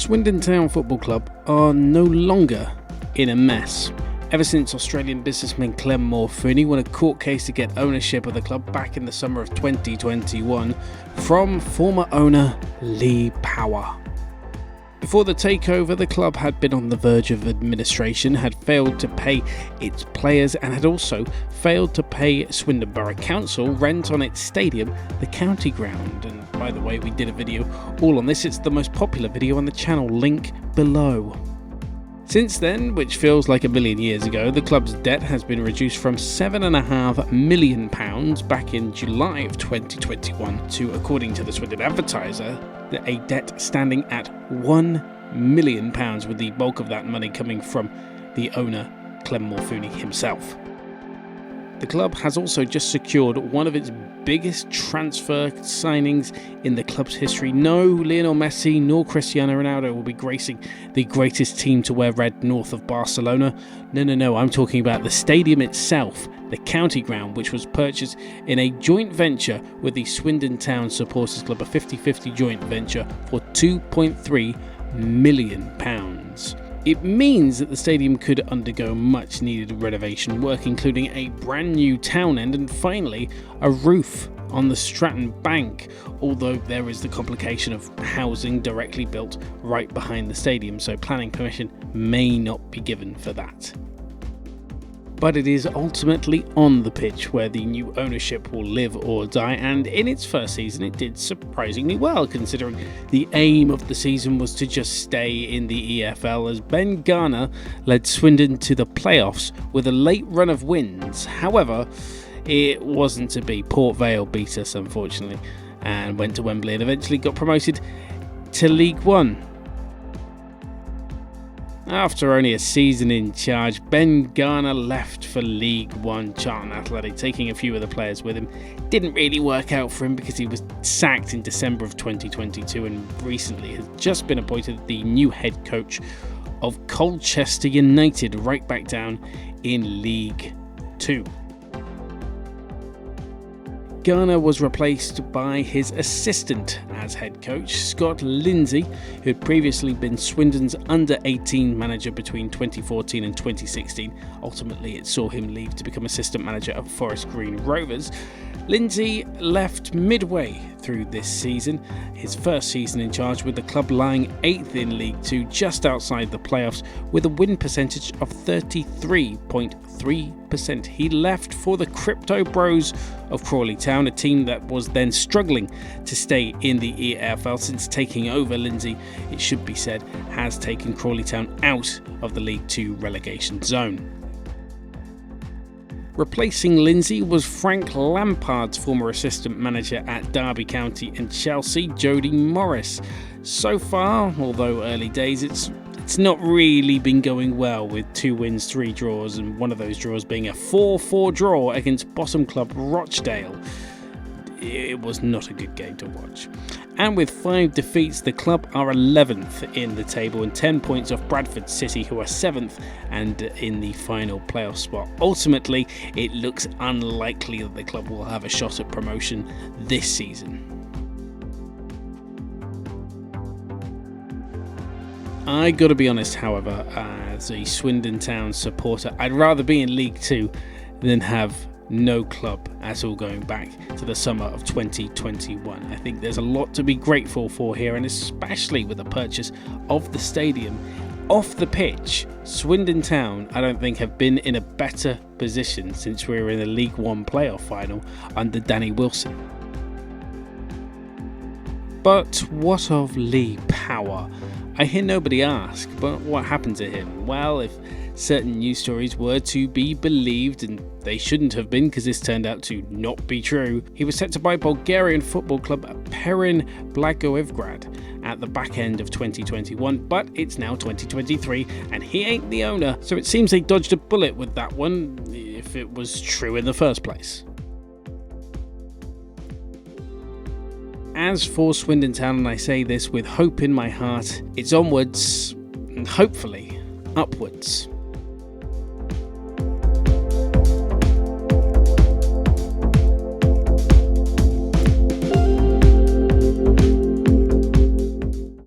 Swindon Town Football Club are no longer in a mess. Ever since Australian businessman Clem Morfuni won a court case to get ownership of the club back in the summer of 2021 from former owner Lee Power. Before the takeover, the club had been on the verge of administration, had failed to pay its players and had also failed to pay Swindon Borough Council rent on its stadium, the County Ground. And by the way, we did a video all on this. It's the most popular video on the channel, link below. Since then, which feels like a million years ago, the club's debt has been reduced from £7.5 million back in July of 2021 to, according to the Swindon Advertiser, a debt standing at £1 million, with the bulk of that money coming from the owner, Clem Morfuni himself. The club has also just secured one of its biggest transfer signings in the club's history. No Lionel Messi nor Cristiano Ronaldo will be gracing the greatest team to wear red north of Barcelona. No, I'm talking about the stadium itself, the County Ground, which was purchased in a joint venture with the Swindon Town Supporters Club, a 50-50 joint venture for £2.3 million. It means that the stadium could undergo much needed renovation work, including a brand new town end and finally a roof on the Stratton Bank, although there is the complication of housing directly built right behind the stadium, so planning permission may not be given for that. But it is ultimately on the pitch where the new ownership will live or die, and in its first season it did surprisingly well, considering the aim of the season was to just stay in the EFL, as Ben Garner led Swindon to the playoffs with a late run of wins. However, it wasn't to be. Port Vale beat us, unfortunately, and went to Wembley and eventually got promoted to League One. After only a season in charge, Ben Garner left for League One Charlton Athletic, taking a few of the players with him. Didn't really work out for him because he was sacked in December of 2022 and recently has just been appointed the new head coach of Colchester United, right back down in League Two. Garner was replaced by his assistant as head coach, Scott Lindsay, who had previously been Swindon's under-18 manager between 2014 and 2016. Ultimately, it saw him leave to become assistant manager of Forest Green Rovers. Lindsay left midway through this season, his first season in charge, with the club lying 8th in League Two, just outside the playoffs, with a win percentage of 33.3%. He left for the Crypto Bros of Crawley Town, a team that was then struggling to stay in the EFL. Since taking over, Lindsay, it should be said, has taken Crawley Town out of the League Two relegation zone. Replacing Lindsay was Frank Lampard's former assistant manager at Derby County and Chelsea, Jody Morris. So far, although early days, it's not really been going well, with 2 wins, 3 draws, and one of those draws being a 4-4 draw against bottom club Rochdale. It was not a good game to watch. And with 5 defeats, the club are 11th in the table and 10 points off Bradford City, who are 7th and in the final playoff spot. Ultimately, it looks unlikely that the club will have a shot at promotion this season. I gotta be honest, however, as a Swindon Town supporter, I'd rather be in League Two than have no club at all going back to the summer of 2021. I think there's a lot to be grateful for here, and especially with the purchase of the stadium. Off the pitch, Swindon Town, I don't think, have been in a better position since we were in the League One playoff final under Danny Wilson. But what of Lee Power? I hear nobody ask, but what happened to him? Well, if certain news stories were to be believed, and they shouldn't have been because this turned out to not be true, he was set to buy Bulgarian football club Perin Blagoevgrad at the back end of 2021, but it's now 2023 and he ain't the owner, so it seems they dodged a bullet with that one, if it was true in the first place. As for Swindon Town, and I say this with hope in my heart, it's onwards and hopefully upwards.